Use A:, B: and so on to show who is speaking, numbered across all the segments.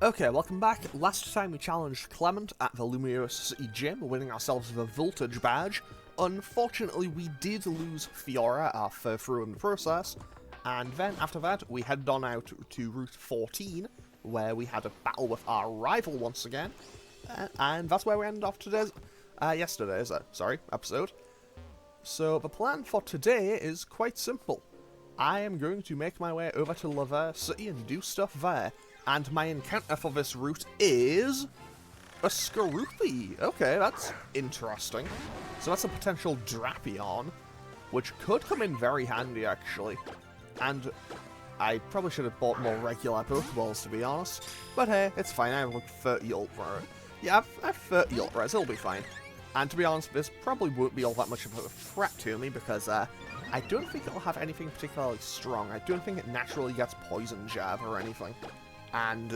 A: Okay, welcome back. Last time we challenged Clement at the Laverre City Gym, winning ourselves the Voltage badge. Unfortunately, we did lose Fiora, our through in the process, and then after that, we headed on out to Route 14, where we had a battle with our rival once again, and that's where we ended off yesterday's episode. So the plan for today is quite simple. I am going to make my way over to Laverre City and do stuff there. And my encounter for this route is a Skorupi. Okay, that's interesting. So that's a potential Drapion, which could come in very handy, actually. And I probably should have bought more regular Pokeballs, to be honest. But hey, it's fine. I have like 30 Ultra. Yeah, I have 30 Ultra, it'll be fine. And to be honest, this probably won't be all that much of a threat to me, because I don't think it'll have anything particularly strong. I don't think it naturally gets Poison Jab or anything. And,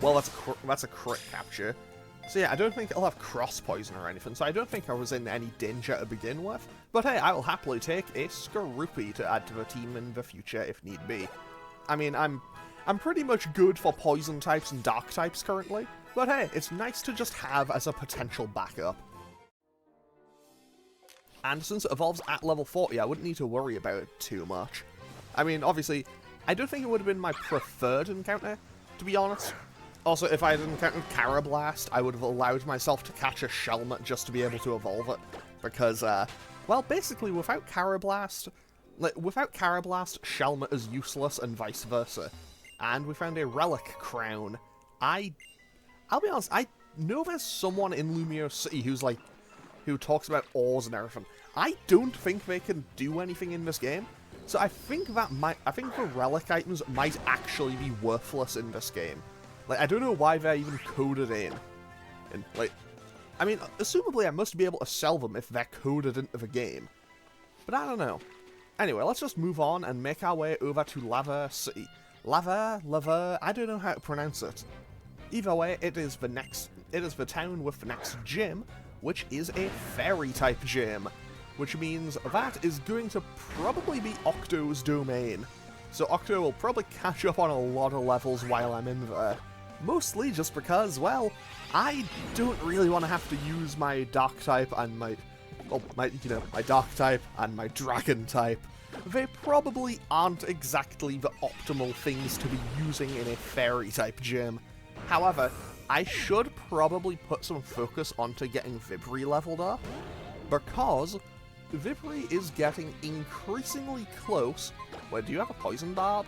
A: well, that's a crit capture. So yeah, I don't think it'll have cross poison or anything, so I don't think I was in any danger to begin with. But hey, I will happily take a Skorupi to add to the team in the future if need be. I mean, I'm pretty much good for poison types and dark types currently, but hey, it's nice to just have as a potential backup. And since it evolves at level 40, I wouldn't need to worry about it too much. I mean, obviously, I don't think it would have been my preferred encounter, to be honest. Also, if I had encountered Carablast, I would have allowed myself to catch a Shelmet just to be able to evolve it. Because, well, basically, without Carablast, Shelmet is useless and vice versa. And we found a Relic Crown. I'll be honest, I know there's someone in Laverre City who talks about ores and everything. I don't think they can do anything in this game. So I think the relic items might actually be worthless in this game. Like, I don't know why they're even coded in. And, like, I mean, assumably I must be able to sell them if they're coded into the game. But I don't know. Anyway, let's just move on and make our way over to Laverre City. Laverre, I don't know how to pronounce it. Either way, it is the town with the next gym, which is a fairy-type gym. Which means that is going to probably be Octo's domain. So Octo will probably catch up on a lot of levels while I'm in there. Mostly just because, well, I don't really want to have to use my Dark type and my Dark type and my Dragon type. They probably aren't exactly the optimal things to be using in a Fairy-type gym. However, I should probably put some focus onto getting Vibri leveled up, because Vibri is getting increasingly close. Wait, do you have a Poison Barb?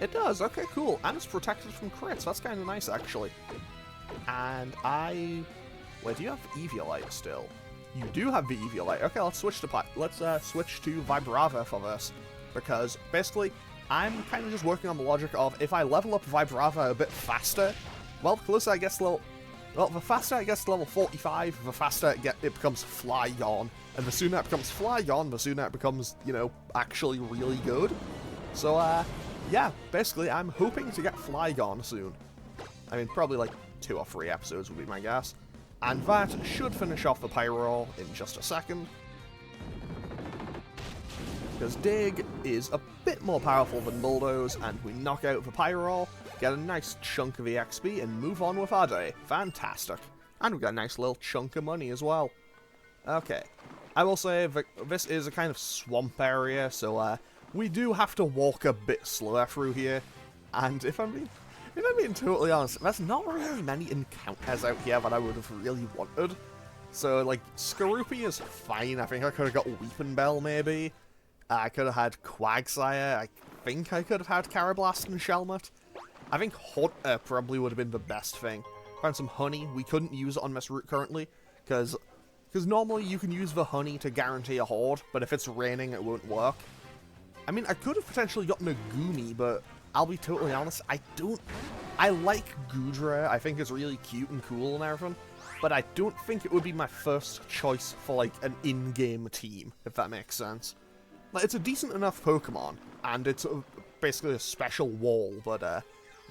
A: It does, okay, cool. And it's protected from crits, that's kind of nice, actually. And wait, do you have Eviolite still? You do have the Eviolite. Okay, let's switch to Vibrava for this. Because, basically, I'm kind of just working on the logic of, if I level up Vibrava a bit faster, well, the faster I get to level 45, the faster it becomes Flygon. And the sooner it becomes Flygon, the sooner it becomes, actually really good. So, yeah, basically, I'm hoping to get Flygon soon. I mean, probably like 2 or 3 episodes would be my guess. And that should finish off the Pyroar in just a second. Because Dig is a bit more powerful than Bulldoze, and we knock out the Pyroar, get a nice chunk of EXP, and move on with our day. Fantastic. And we got a nice little chunk of money as well. Okay. I will say that this is a kind of swamp area, so we do have to walk a bit slower through here. And if I'm being totally honest, there's not really many encounters out here that I would have really wanted. So, like, Skorupi is fine. I think I could have got Weeping Bell, maybe. I could have had Quagsire. I think I could have had Carablast and Shelmet. I think Hunter probably would have been the best thing. Found some honey. We couldn't use it on this route currently, because normally you can use the honey to guarantee a horde, but if it's raining it won't work. I mean, I could have potentially gotten a Goomy, but I'll be totally honest, I like Goodra. I think it's really cute and cool and everything, but I don't think it would be my first choice for, like, an in-game team, if that makes sense. Like, it's a decent enough Pokemon, and it's basically a special wall, but,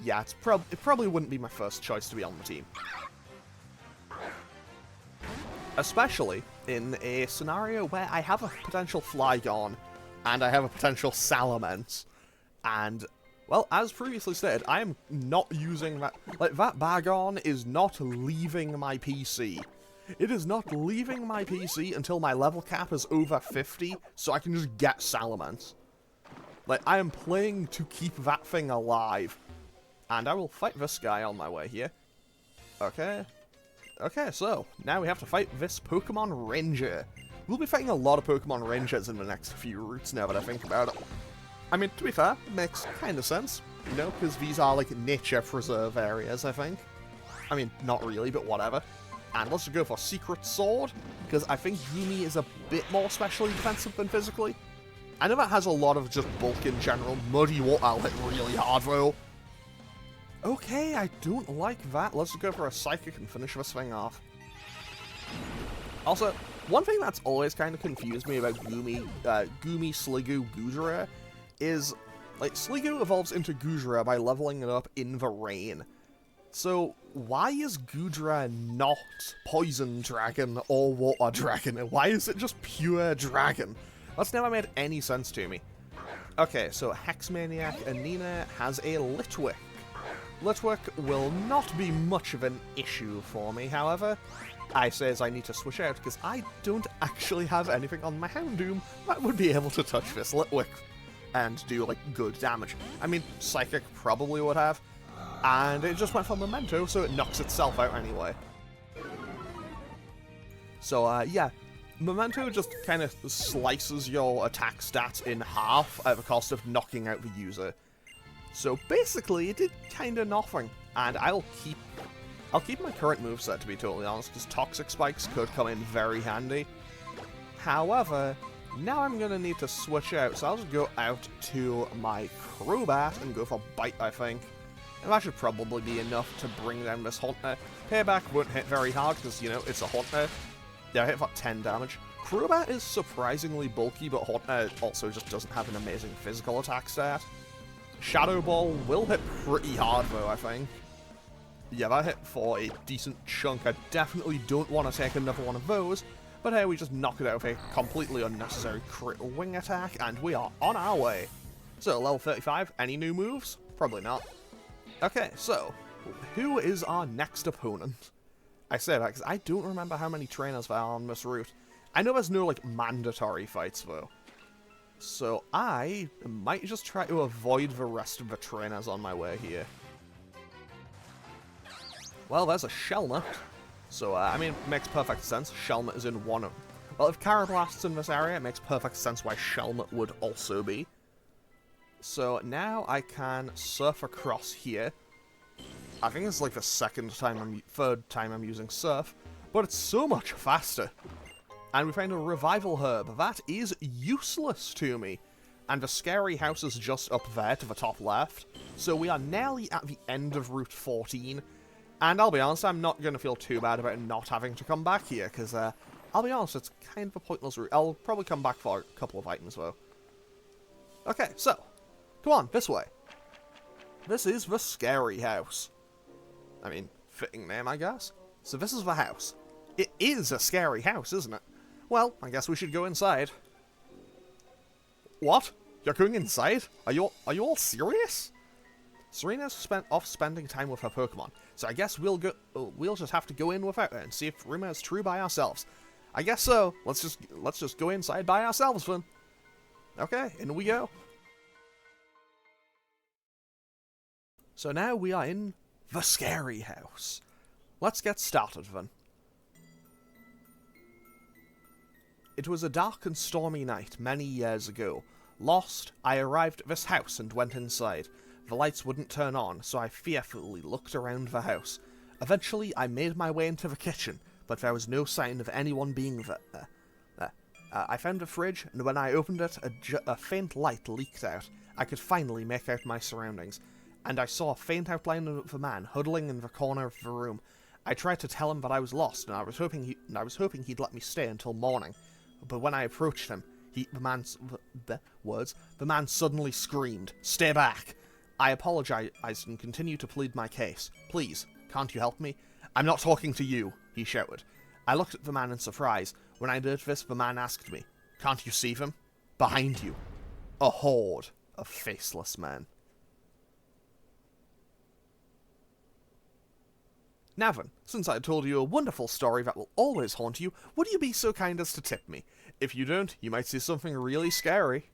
A: yeah, it probably wouldn't be my first choice to be on the team. Especially in a scenario where I have a potential Flygon, and I have a potential Salamence, and Well, as previously stated, I am not using that... Like, that bag on is not leaving my PC. It is not leaving my PC until my level cap is over 50, so I can just get Salamence. Like, I am playing to keep that thing alive. And I will fight this guy on my way here. Okay. Okay, so, now we have to fight this Pokemon Ranger. We'll be fighting a lot of Pokemon Rangers in the next few routes now that I think about it. I mean, to be fair, makes kind of sense, you know, because these are, like, nature preserve areas, I think. I mean, not really, but whatever. And let's just go for Secret Sword, because I think Gumi is a bit more specially defensive than physically. I know that has a lot of just bulk in general. Muddy Water I'll hit really hard, though. Okay, I don't like that. Let's go for a Psychic and finish this thing off. Also, one thing that's always kind of confused me about Gumi, Sliggoo, Gudra is, like, Sliggoo evolves into Gudra by leveling it up in the rain. So, why is Gudra not Poison Dragon or Water Dragon? Why is it just pure Dragon? That's never made any sense to me. Okay, so Hexmaniac Anina has a Litwick. Litwick will not be much of an issue for me, however. I says I need to switch out because I don't actually have anything on my Houndoom that would be able to touch this Litwick and do, like, good damage. I mean, Psychic probably would have, and it just went for Memento, so it knocks itself out anyway. So, yeah, Memento just kind of slices your attack stats in half at the cost of knocking out the user. So basically, it did kind of nothing, and I'll keep my current moveset, to be totally honest, because Toxic Spikes could come in very handy. However, now I'm going to need to switch out, so I'll just go out to my Crobat and go for Bite, I think. And that should probably be enough to bring down this Haunter. Payback won't hit very hard, because, you know, it's a Haunter. Yeah, I hit for 10 damage. Crobat is surprisingly bulky, but Haunter also just doesn't have an amazing physical attack stat. Shadow Ball will hit pretty hard, though, I think. Yeah, that hit for a decent chunk. I definitely don't want to take another one of those, but hey, we just knock it out with a completely unnecessary crit wing attack, and we are on our way. So, level 35, any new moves? Probably not. Okay, so, who is our next opponent? I say that because I don't remember how many trainers there are on this route. I know there's no, like, mandatory fights, though. So I might just try to avoid the rest of the trainers on my way here. Well, there's a Shelmet. So, I mean, it makes perfect sense. Shelmet is in one of... Well, if Carablast's in this area, it makes perfect sense why Shelmet would also be. So now I can surf across here. I think it's like the third time I'm using Surf, but it's so much faster. And we find a Revival Herb. That is useless to me. And the scary house is just up there to the top left. So we are nearly at the end of Route 14. And I'll be honest, I'm not going to feel too bad about not having to come back here, because, I'll be honest, it's kind of a pointless route. I'll probably come back for a couple of items, though. Okay, so, come on, this way. This is the scary house. I mean, fitting name, I guess. So this is the house. It is a scary house, isn't it? Well, I guess we should go inside. What? You're going inside? Are you all serious? Serena's spending time with her Pokemon, so I guess we'll just have to go in without her and see if rumor is true by ourselves. I guess so. Let's just go inside by ourselves then. Okay, in we go. So now we are in the scary house. Let's get started then. It was a dark and stormy night many years ago. Lost, I arrived at this house and went inside. The lights wouldn't turn on, so I fearfully looked around the house. Eventually, I made my way into the kitchen, but there was no sign of anyone being there. I found a fridge, and when I opened it, a faint light leaked out. I could finally make out my surroundings, and I saw a faint outline of a man huddling in the corner of the room. I tried to tell him that I was lost, and I was hoping he'd let me stay until morning. But when I approached him, the man suddenly screamed, "Stay back!" I apologized and continued to plead my case. "Please, can't you help me?" "I'm not talking to you," he shouted. I looked at the man in surprise. When I did this, the man asked me, "Can't you see them? Behind you. A horde of faceless men." Now then, since I told you a wonderful story that will always haunt you, would you be so kind as to tip me? If you don't, you might see something really scary.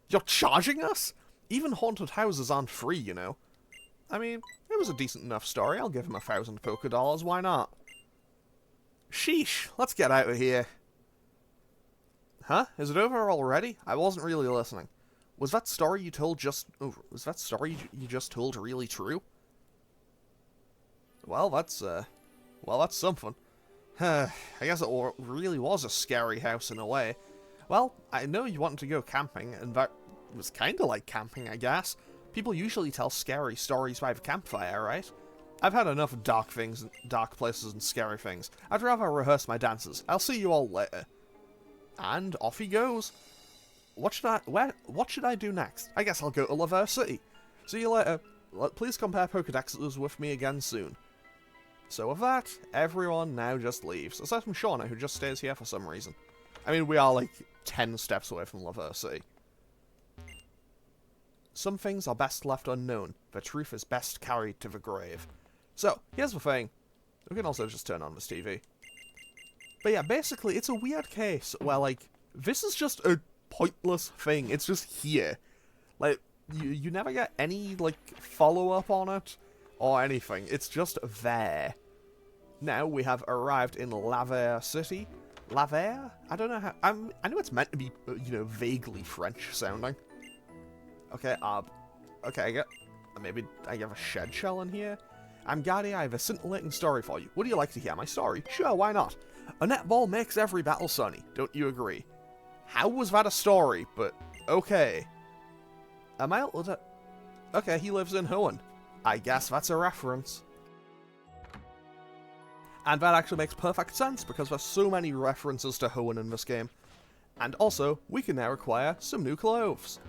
A: You're charging us? Even haunted houses aren't free, you know. I mean, it was a decent enough story. I'll give him 1,000 poker dollars, why not? Sheesh, let's get out of here. Huh? Is it over already? I wasn't really listening. Was that story you told just... Oh, was that story you just told really true? Well, that's something. I guess it really was a scary house in a way. Well, I know you wanted to go camping, and that was kind of like camping, I guess. People usually tell scary stories by the campfire, right? I've had enough of dark things, dark places and scary things. I'd rather rehearse my dances. I'll see you all later. And off he goes. What should I do next? I guess I'll go to Laverre City. See you later. Please compare Pokedexes with me again soon. So with that, everyone now just leaves, aside from Shauna, who just stays here for some reason. I mean, we are like 10 steps away from Laverre City. Some things are best left unknown. The truth is best carried to the grave. So, here's the thing. We can also just turn on this TV. But yeah, basically, it's a weird case where, like, this is just a pointless thing. It's just here. Like, you never get any, like, follow-up on it or anything. It's just there. Now we have arrived in Laverre City. Laverre? I don't know how... I know it's meant to be, you know, vaguely French sounding. Okay, okay, maybe I have a shed shell in here? I'm Gardy, I have a scintillating story for you. Would you like to hear my story? Sure, why not? A netball makes every battle sunny. Don't you agree? How was that a story? But, okay. Okay, he lives in Hoenn. I guess that's a reference. And that actually makes perfect sense, because there's so many references to Hoenn in this game. And also, we can now acquire some new clothes.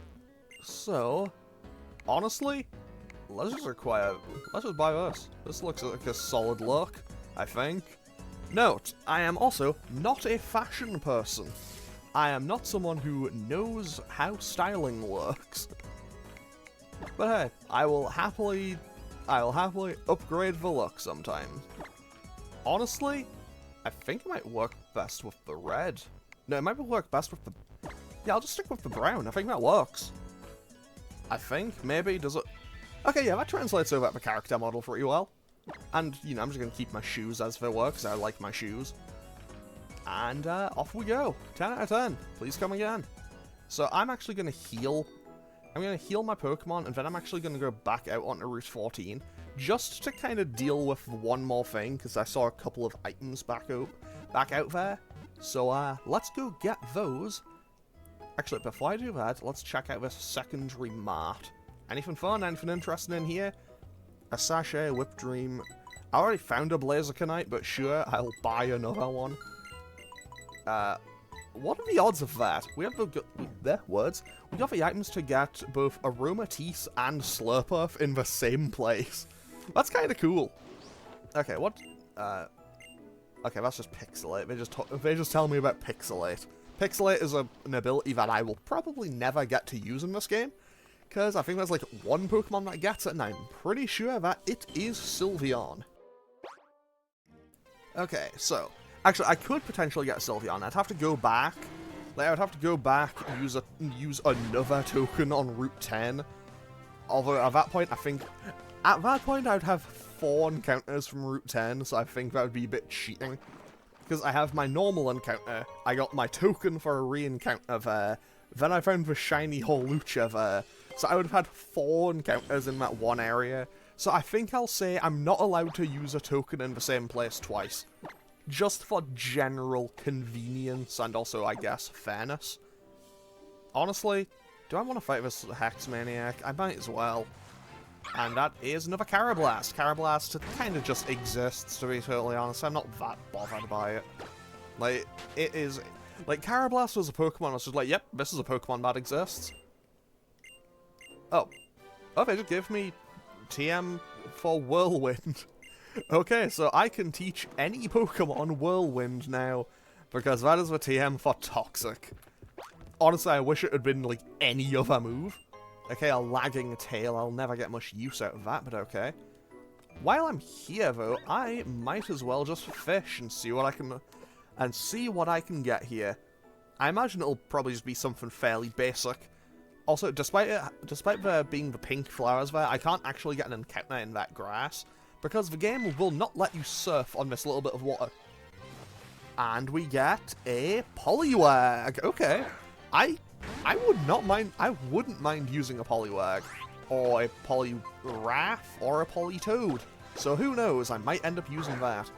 A: So, honestly, let's just buy this. This looks like a solid look, I think. Note, I am also not a fashion person. I am not someone who knows how styling works. But hey, I will happily upgrade the look sometimes. Honestly, I think it might work best with the red. No, it might work best with the... Yeah, I'll just stick with the brown. I think that works. I think, maybe, does it... Okay, yeah, that translates over the character model pretty well. And, you know, I'm just going to keep my shoes as they were, because I like my shoes. And, off we go. 10 out of 10. Please come again. So, I'm actually going to heal... I'm going to heal my Pokemon, and then I'm actually going to go back out onto Route 14, just to kind of deal with one more thing, because I saw a couple of items back out there. So, let's go get those. Actually, before I do that, let's check out this secondary mart. Anything fun? Anything interesting in here? A sachet, whip dream. I already found a Blazikenite, but sure, I'll buy another one. What are the odds of that? We have the words. We got the items to get both Aromatisse and Slurpuff in the same place. That's kind of cool. Okay, what? Okay, that's just Pixelate. They just tell me about Pixelate. Pixelate is an ability that I will probably never get to use in this game, because I think there's like one Pokemon that gets it, and I'm pretty sure that it is Sylveon. Okay, so, actually, I could potentially get Sylveon. I'd have to go back. Like, I would have to go back and use another token on Route 10. Although, at that point, I would have 4 encounters from Route 10, so I think that would be a bit cheating. Because I have my normal encounter, I got my token for a re-encounter there, then I found the shiny Holucha there, so I would have had 4 encounters in that one area, so I think I'll say I'm not allowed to use a token in the same place twice. Just for general convenience and also, I guess, fairness. Honestly, do I want to fight this Hex Maniac? I might as well. And that is another Carablast. Carablast kind of just exists, to be totally honest. I'm not that bothered by it. Like, it is... Like, Carablast was a Pokemon, I was just like, yep, this is a Pokemon that exists. Oh. Oh, they just gave me TM for Whirlwind. Okay, so I can teach any Pokemon Whirlwind now, because that is the TM for Toxic. Honestly, I wish it had been, like, any other move. Okay, a lagging tail. I'll never get much use out of that, but okay. While I'm here, though, I might as well just fish and see what I can get here. I imagine it'll probably just be something fairly basic. Also, despite there being the pink flowers there, I can't actually get an encounter in that grass, because the game will not let you surf on this little bit of water. And we get a Poliwag. Okay. I wouldn't mind using a Poliwag, or a Poliwrath, or a Politoad. So who knows, I might end up using that.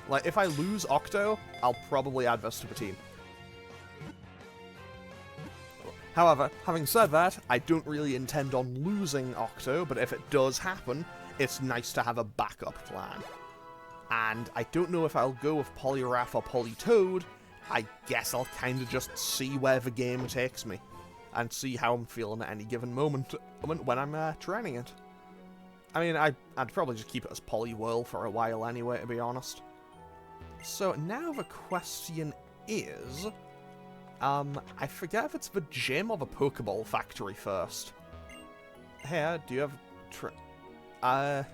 A: Like, if I lose Octo, I'll probably add this to the team. However, having said that, I don't really intend on losing Octo, but if it does happen, it's nice to have a backup plan. And I don't know if I'll go with Poliwrath or Politoad. I guess I'll kind of just see where the game takes me, and see how I'm feeling at any given moment when I'm training it. I mean, I'd probably just keep it as Poliwhirl for a while anyway, to be honest. So now the question is, I forget if it's the gym or the Pokeball factory first. Hey, do you have...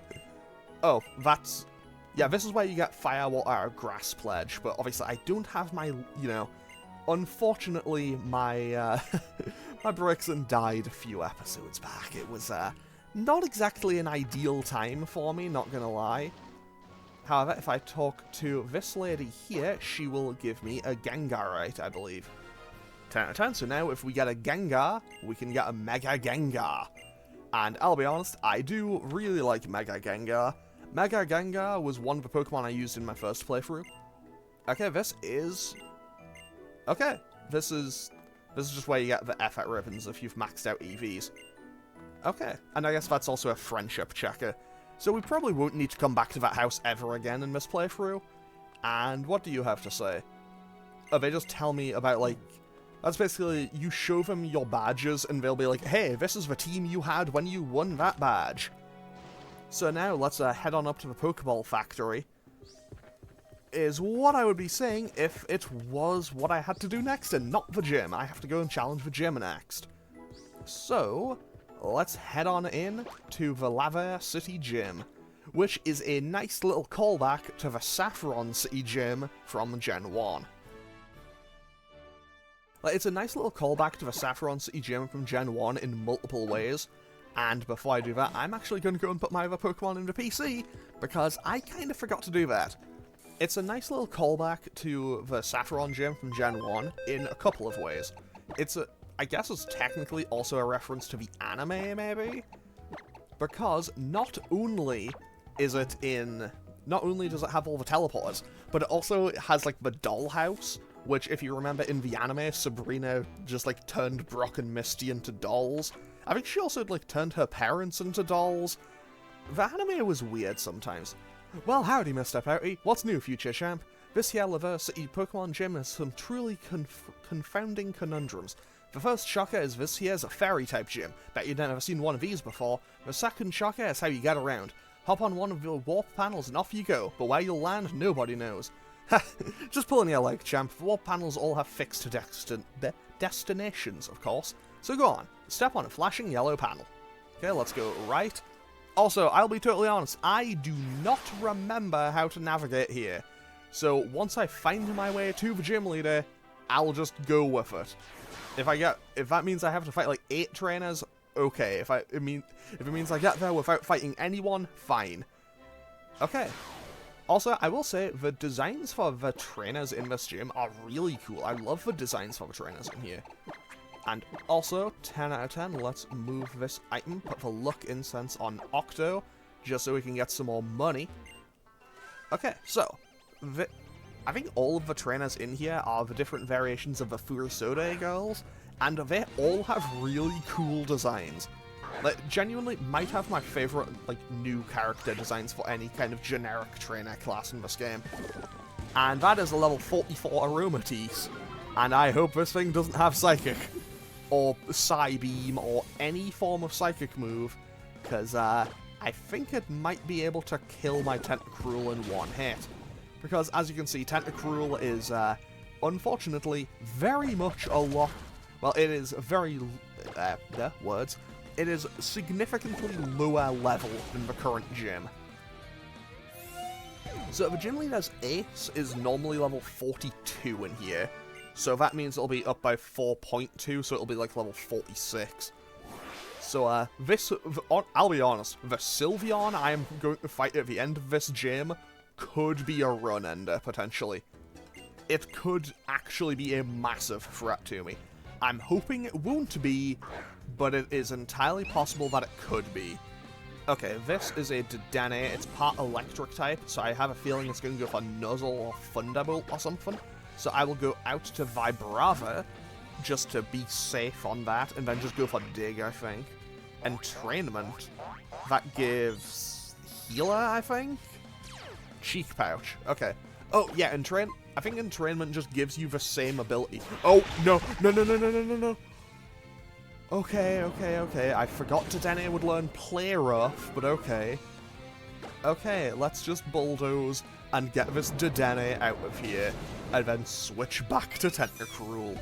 A: oh, that's... Yeah, this is where you get Fire, Water, Grass Pledge, but obviously I don't have my, you know... Unfortunately, my, my Brixen died a few episodes back. It was, not exactly an ideal time for me, not gonna lie. However, if I talk to this lady here, she will give me a Gengarite, I believe. 10 out of 10, so now if we get a Gengar, we can get a Mega Gengar. And I'll be honest, I do really like Mega Gengar. Mega Gengar was one of the Pokemon I used in my first playthrough. Okay, this is just where you get the effort ribbons if you've maxed out EVs. Okay, and I guess that's also a friendship checker. So we probably won't need to come back to that house ever again in this playthrough. And what do you have to say? Oh, they just tell me about, like... That's basically, you show them your badges, and they'll be like, hey, this is the team you had when you won that badge. So now, let's head on up to the Pokeball factory. Is what I would be saying if it was what I had to do next, and not the gym. I have to go and challenge the gym next. So... let's head on in to the Laverre City Gym, which is a nice little callback to the Saffron City Gym from Gen 1. Like, it's a nice little callback to the Saffron City Gym from Gen 1 in multiple ways, and before I do that, I'm actually going to go and put my other Pokemon into PC, because I kind of forgot to do that. It's a nice little callback to the Saffron Gym from Gen 1 in a couple of ways. I guess it's technically also a reference to the anime, maybe? Because not only does it have all the teleporters, but it also has, like, the dollhouse, which, if you remember in the anime, Sabrina just, like, turned Brock and Misty into dolls. I think she also, like, turned her parents into dolls. The anime was weird sometimes. Well, howdy, Mr. Pouty. What's new, future champ? This here Laverre City Pokemon Gym has some truly confounding conundrums. The first shocker is this here's a fairy-type gym. Bet you've never seen one of these before. The second shocker is how you get around. Hop on one of the warp panels and off you go, but where you'll land, nobody knows. Ha! Just pulling your leg, champ. The warp panels all have fixed destinations, of course. So go on, step on a flashing yellow panel. Okay, let's go right. Also, I'll be totally honest, I do not remember how to navigate here. So once I find my way to the gym leader, I'll just go with it. If that means I have to fight like 8 trainers, okay. If it means I get there without fighting anyone, fine. Okay. Also, I will say, the designs for the trainers in this gym are really cool. I love the designs for the trainers in here. And also, 10 out of 10, let's move this item, put the Luck Incense on Octo, just so we can get some more money. Okay, so, I think all of the trainers in here are the different variations of the Furisode girls, and they all have really cool designs. Like, genuinely might have my favorite, like, new character designs for any kind of generic trainer class in this game. And that is a level 44 Aromatisse. And I hope this thing doesn't have Psychic, or Psybeam, or any form of Psychic move, because I think it might be able to kill my Tentacruel in one hit. Because, as you can see, Tentacruel is, unfortunately, very much a lot... Well, it is very... It is significantly lower level than the current gym. So the gym leader's ace is normally level 42 in here. So that means it'll be up by 4.2, so it'll be like level 46. So, I'll be honest, the Sylveon I am going to fight at the end of this gym could be a run ender, potentially. It could actually be a massive threat to me. I'm hoping it won't be, but it is entirely possible that it could be. Okay, this is a Dedenne. It's part electric type, so I have a feeling it's going to go for Nuzzle or Thunderbolt or something. So I will go out to Vibrava, just to be safe on that, and then just go for Dig, I think. Entrainment. That gives Healer, I think? Cheek Pouch. Okay. Oh, yeah, I think Entrainment just gives you the same ability. Oh, no. No. Okay. I forgot Dedenne would learn Play Rough, but okay. Okay, let's just bulldoze and get this Dedenne out of here, and then switch back to Tentacruel,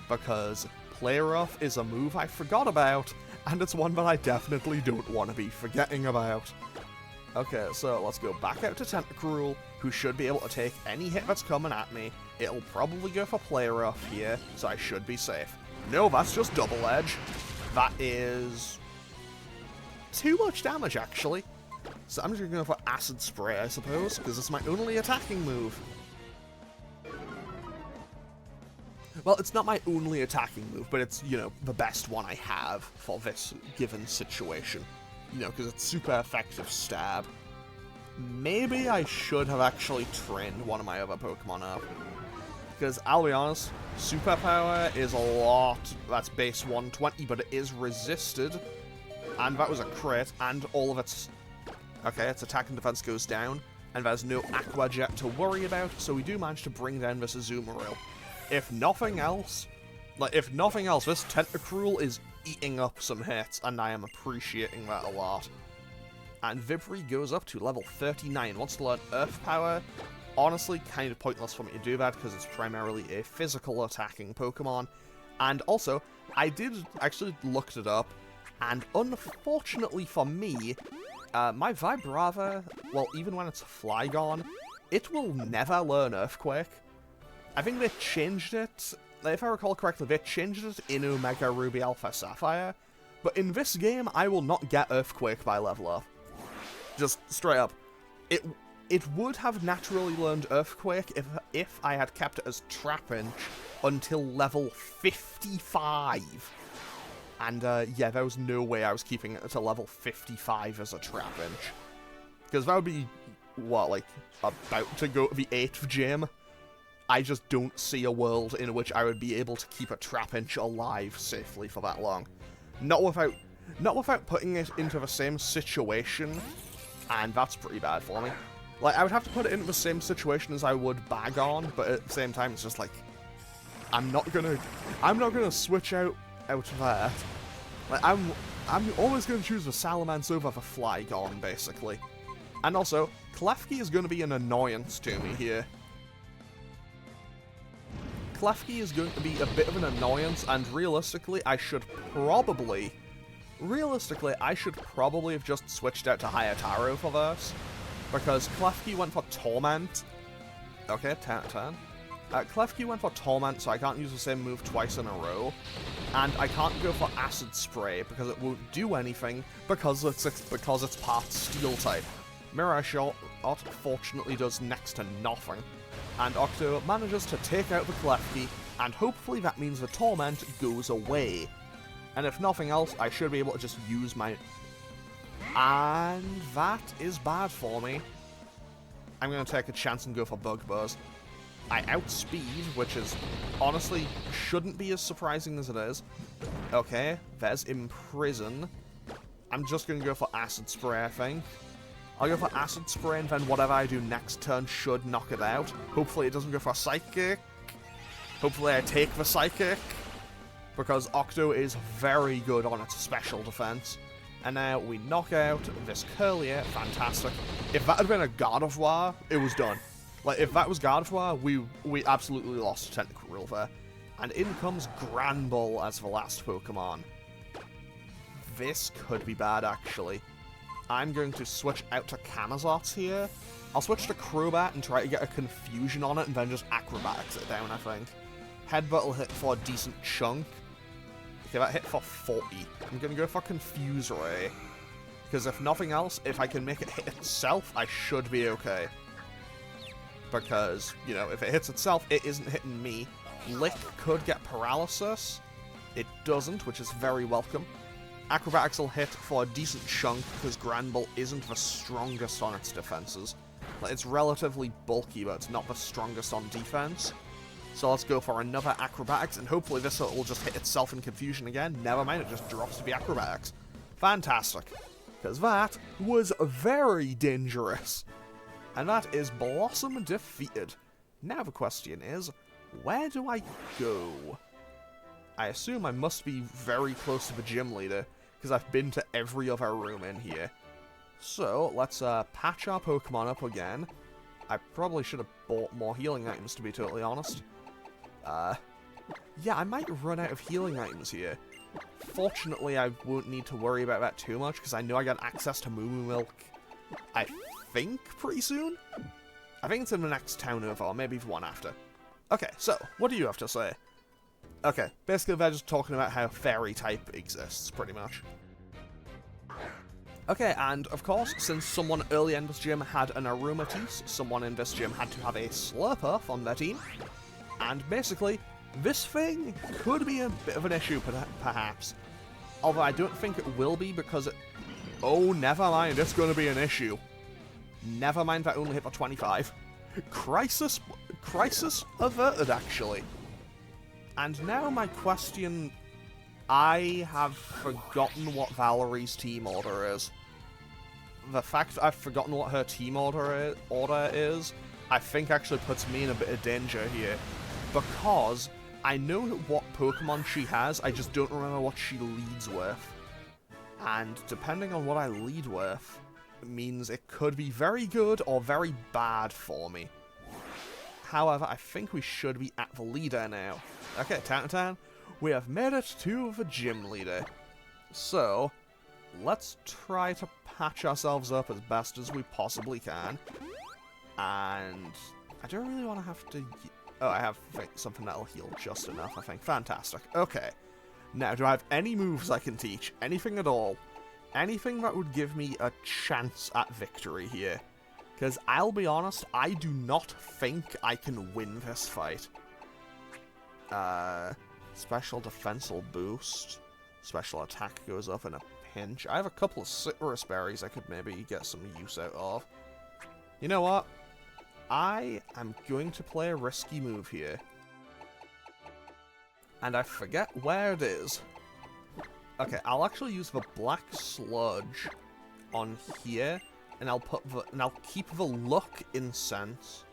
A: because Play Rough is a move I forgot about, and it's one that I definitely don't want to be forgetting about. Okay, so let's go back out to Tentacruel, who should be able to take any hit that's coming at me. It'll probably go for Play Rough here, so I should be safe. No, that's just Double Edge. That is too much damage, actually. So I'm just going to go for Acid Spray, I suppose, because it's my only attacking move. Well, it's not my only attacking move, but it's, you know, the best one I have for this given situation. You know, because it's super effective stab. Maybe I should have actually trained one of my other Pokemon up. Because, I'll be honest, Superpower is a lot. That's base 120, but it is resisted. And that was a crit, and all of its... Okay, its attack and defense goes down, and there's no Aqua Jet to worry about, so we do manage to bring down this Azumarill. If nothing else, this Tentacruel is eating up some hits, and I am appreciating that a lot. And Vibri goes up to level 39, wants to learn Earth Power. Honestly, kind of pointless for me to do that, because it's primarily a physical attacking Pokemon. And also, I did actually looked it up, and unfortunately for me, my Vibrava, well, even when it's Flygon, it will never learn Earthquake. I think they changed it, if I recall correctly, they changed it in Omega Ruby Alpha Sapphire, but in this game, I will not get Earthquake by level up. Just straight up. It would have naturally learned Earthquake if I had kept it as Trapinch until level 55. And, yeah, there was no way I was keeping it to level 55 as a Trapinch. Because that would be, what, like, about to go to the 8th gym? I just don't see a world in which I would be able to keep a Trapinch alive safely for that long. Not without putting it into the same situation, and that's pretty bad for me. Like, I would have to put it into the same situation as I would Bagon, but at the same time, it's just like, I'm not gonna switch out of that. Like, I'm always gonna choose the Salamence over the Flygon, basically. And also, Klefki is gonna be an annoyance to me here. Klefki is going to be a bit of an annoyance, and realistically, I should probably have just switched out to Hayataro for this. Because Klefki went for Torment. Okay, turn. Klefki went for Torment, so I can't use the same move twice in a row. And I can't go for Acid Spray, because it won't do anything, because it's part Steel type. Mirror Shot, fortunately, does next to nothing. And Octo manages to take out the Klefki, and hopefully that means the Torment goes away. And if nothing else, I should be able to just use my... And that is bad for me. I'm going to take a chance and go for Bug Buzz. I outspeed, which is honestly shouldn't be as surprising as it is. Okay, there's Imprison. I'm just going to go for Acid Spray, I think. I'll go for Acid Spray, and then whatever I do next turn should knock it out. Hopefully it doesn't go for Psychic. Hopefully I take the Psychic, because Octo is very good on its special defense. And now we knock out this Curlier. Fantastic. If that had been a God of War, it was done. Like, if that was God of War, we absolutely lost Tentacruel there. And in comes Granbull as the last Pokemon. This could be bad, actually. I'm going to switch out to Camazotz here. I'll switch to Crobat and try to get a Confusion on it and then just Acrobatics it down, I think. Headbutt will hit for a decent chunk. Okay, that hit for 40. I'm going to go for Confuse Ray. Because if nothing else, if I can make it hit itself, I should be okay. Because, you know, if it hits itself, it isn't hitting me. Lick could get Paralysis. It doesn't, which is very welcome. Acrobatics will hit for a decent chunk, because Granbull isn't the strongest on its defenses. Like, it's relatively bulky, but it's not the strongest on defense. So let's go for another Acrobatics, and hopefully this will just hit itself in Confusion again. Never mind, it just drops to the Acrobatics. Fantastic. Because that was very dangerous. And that is Blossom defeated. Now the question is, where do I go? I assume I must be very close to the gym leader, because I've been to every other room in here. So, let's patch our Pokemon up again. I probably should have bought more healing items, to be totally honest. Yeah, I might run out of healing items here. Fortunately, I won't need to worry about that too much, because I know I got access to Moo Moo Milk, I think, pretty soon? I think it's in the next town over, or maybe the one after. Okay, so, what do you have to say? Okay, basically they're just talking about how Fairy type exists, pretty much. Okay, and of course, since someone early in this gym had an Aromatisse, someone in this gym had to have a Slurpuff on their team. And basically, this thing could be a bit of an issue, perhaps. Although I don't think it will be, because it... Oh, never mind, it's going to be an issue. Never mind, that only hit for 25. Crisis averted, actually. And now my question... I have forgotten what Valerie's team order is. The fact I've forgotten what her team order is, I think actually puts me in a bit of danger here. Because I know what Pokemon she has, I just don't remember what she leads with. And depending on what I lead with, it means it could be very good or very bad for me. However, I think we should be at the leader now. Okay, Tantan, we have made it to the gym leader. So, let's try to patch ourselves up as best as we possibly can. And I don't really want to have to... Oh, I have something that'll heal just enough, I think. Fantastic. Okay. Now, do I have any moves I can teach? Anything at all? Anything that would give me a chance at victory here? Because I'll be honest, I do not think I can win this fight. Special defense will boost. Special attack goes up in a pinch. I have a couple of Citrus Berries I could maybe get some use out of. You know what? I am going to play a risky move here. And I forget where it is. Okay, I'll actually use the Black Sludge on here, and I'll keep the Luck Incense.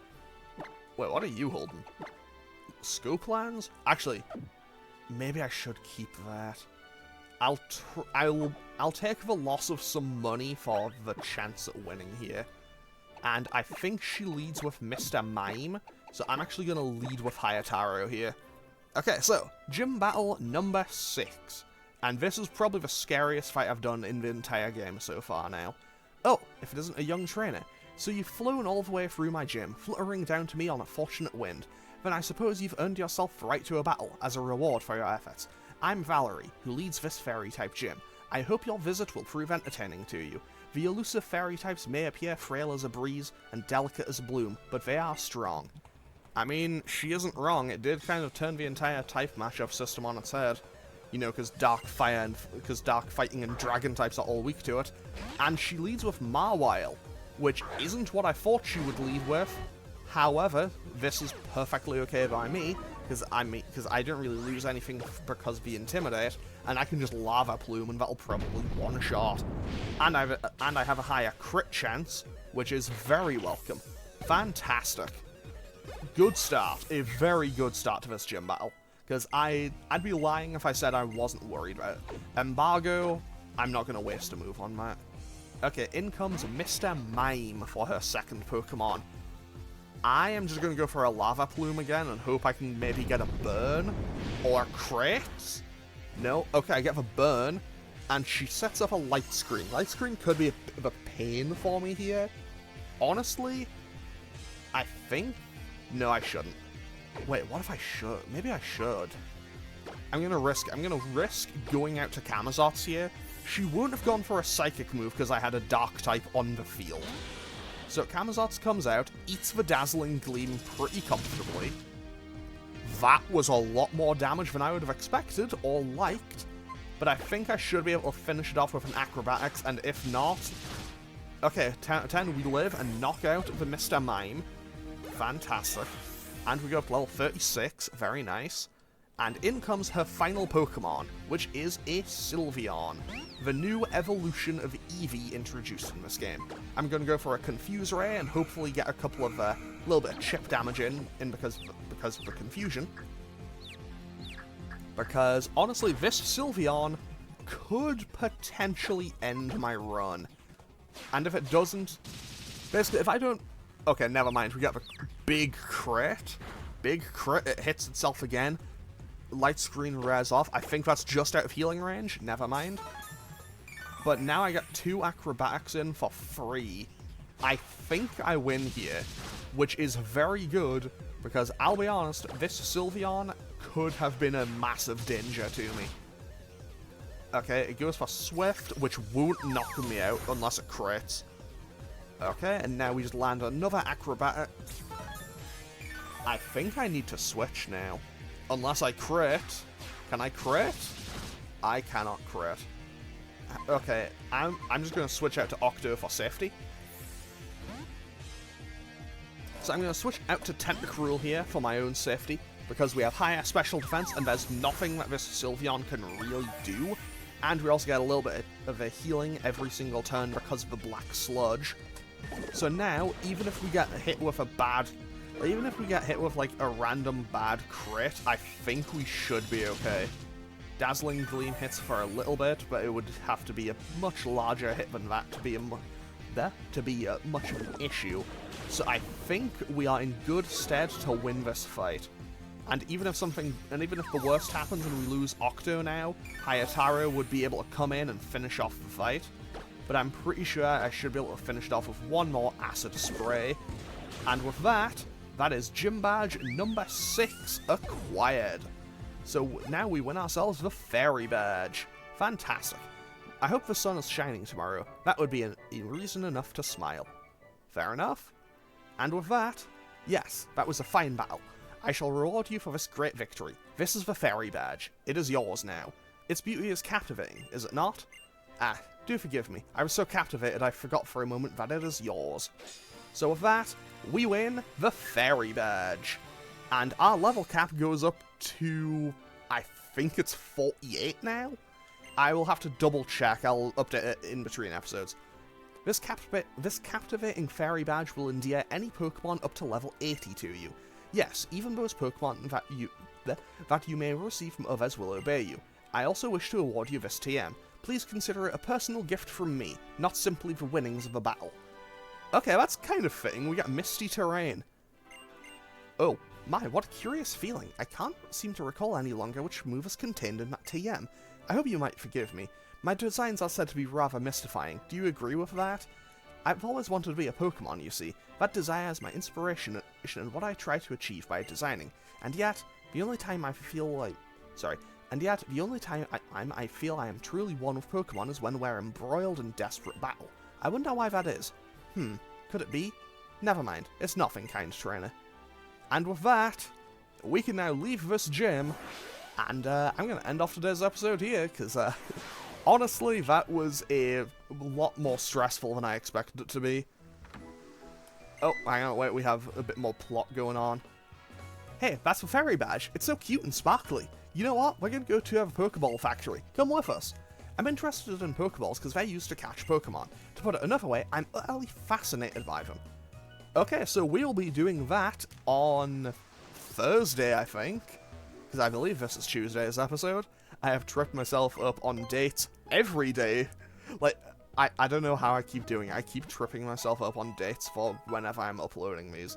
A: Wait, what are you holding? Scopelands? Actually, maybe I should keep that. I'll take the loss of some money for the chance at winning here. And I think she leads with Mr. Mime, so I'm actually going to lead with Hayataro here. Okay, so, gym battle number 6. And this is probably the scariest fight I've done in the entire game so far now. Oh, if it isn't a young trainer. So you've flown all the way through my gym, fluttering down to me on a fortunate wind. Then I suppose you've earned yourself the right to a battle, as a reward for your efforts. I'm Valerie, who leads this fairy-type gym. I hope your visit will prove entertaining to you. The elusive fairy types may appear frail as a breeze and delicate as a bloom, but they are strong. I mean, she isn't wrong, it did kind of turn the entire type matchup system on its head. You know, because dark fighting and dragon types are all weak to it. And she leads with Mawile, which isn't what I thought she would lead with. However, this is perfectly okay by me, because I don't really lose anything because of the Intimidate, and I can just Lava Plume and that'll probably one-shot. And I have a higher crit chance, which is very welcome. Fantastic. Good start. A very good start to this gym battle. Because I'd be lying if I said I wasn't worried about it. Embargo, I'm not going to waste a move on that. Okay, in comes Mr. Mime for her second Pokemon. I am just going to go for a Lava Plume again and hope I can maybe get a Burn or crits. No? Okay, I get the Burn. and she sets up a light screen. Light screen could be a bit of a pain for me here. Honestly, I think... No, I shouldn't. Wait, what if I should? Maybe I should. I'm gonna risk going out to Camazotz here. She wouldn't have gone for a psychic move because I had a dark type on the field. So Camazotz comes out, eats the Dazzling Gleam pretty comfortably. That was a lot more damage than I would have expected or liked, but I think I should be able to finish it off with an Acrobatics, and if not... Okay, 10 we live and knock out the Mr. Mime. Fantastic. And we go up to level 36, very nice. And in comes her final Pokemon, which is a Sylveon, the new evolution of Eevee introduced in this game. I'm going to go for a Confuse Ray and hopefully get a couple of, little bit of chip damage in because of the confusion. Because, honestly, this Sylveon could potentially end my run. And if it doesn't... Basically, if I don't... Okay, never mind, we got the big crit. Big crit, it hits itself again. Light screen wears off. I think that's just out of healing range. Never mind. But now I got 2 acrobatics in for free. I think I win here, which is very good because I'll be honest, this Sylveon could have been a massive danger to me. Okay, it goes for Swift, which won't knock me out unless it crits. Okay, and now we just land another acrobatic. I think I need to switch now. Unless I crit. Can I crit? I cannot crit. Okay, I'm just going to switch out to Octo for safety. So I'm going to switch out to Tentacruel here for my own safety, because we have higher special defense and there's nothing that this Sylveon can really do. And we also get a little bit of a healing every single turn because of the Black Sludge. So now, even if we get hit with like a random bad crit, I think we should be okay. Dazzling Gleam hits for a little bit, but it would have to be a much larger hit than that to be much of an issue. So I think we are in good stead to win this fight. And even if the worst happens and we lose Octo now, Hayataro would be able to come in and finish off the fight. But I'm pretty sure I should be able to finish it off with one more Acid Spray. And with that, that is Gym Badge number 6 acquired. So now we win ourselves the Fairy Badge. Fantastic. I hope the sun is shining tomorrow. That would be a reason enough to smile. Fair enough. And with that, yes, that was a fine battle. I shall reward you for this great victory. This is the Fairy Badge. It is yours now. Its beauty is captivating, is it not? Ah, do forgive me. I was so captivated I forgot for a moment that it is yours. So with that, we win the Fairy Badge. And our level cap goes up to, I think it's 48 now? I will have to double check, I'll update it in between episodes. This captivating Fairy Badge will endear any Pokemon up to level 80 to you. Yes, even those Pokemon that you may receive from others will obey you. I also wish to award you this TM. Please consider it a personal gift from me, not simply the winnings of a battle. Okay, that's kind of fitting. We got Misty Terrain. Oh, my, what a curious feeling. I can't seem to recall any longer which move is contained in that TM. I hope you might forgive me. My designs are said to be rather mystifying. Do you agree with that? I've always wanted to be a Pokemon, you see. That desire is my inspiration and what I try to achieve by designing. And yet, the only time I feel I am truly one with Pokemon is when we're embroiled in desperate battle. I wonder why that is. Could it be? Never mind, it's nothing, kind trainer. And with that, we can now leave this gym, and I'm going to end off today's episode here, because honestly, that was a lot more stressful than I expected it to be. Oh, hang on, wait, we have a bit more plot going on. Hey, that's the Fairy Badge. It's so cute and sparkly. You know what? We're going to go to a Pokeball factory. Come with us. I'm interested in Pokeballs because they're used to catch Pokemon. To put it another way, I'm utterly fascinated by them. Okay, so we'll be doing that on Thursday, I think. Because I believe this is Tuesday's episode. I have tripped myself up on dates every day. Like, I don't know how I keep doing it. I keep tripping myself up on dates for whenever I'm uploading these.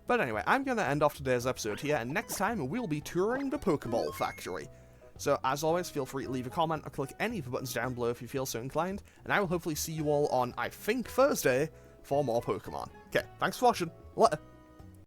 A: But anyway, I'm going to end off today's episode here, and next time we'll be touring the Pokeball factory. So, as always, feel free to leave a comment or click any of the buttons down below if you feel so inclined, and I will hopefully see you all on, I think, Thursday for more Pokemon. Okay, thanks for watching. Later.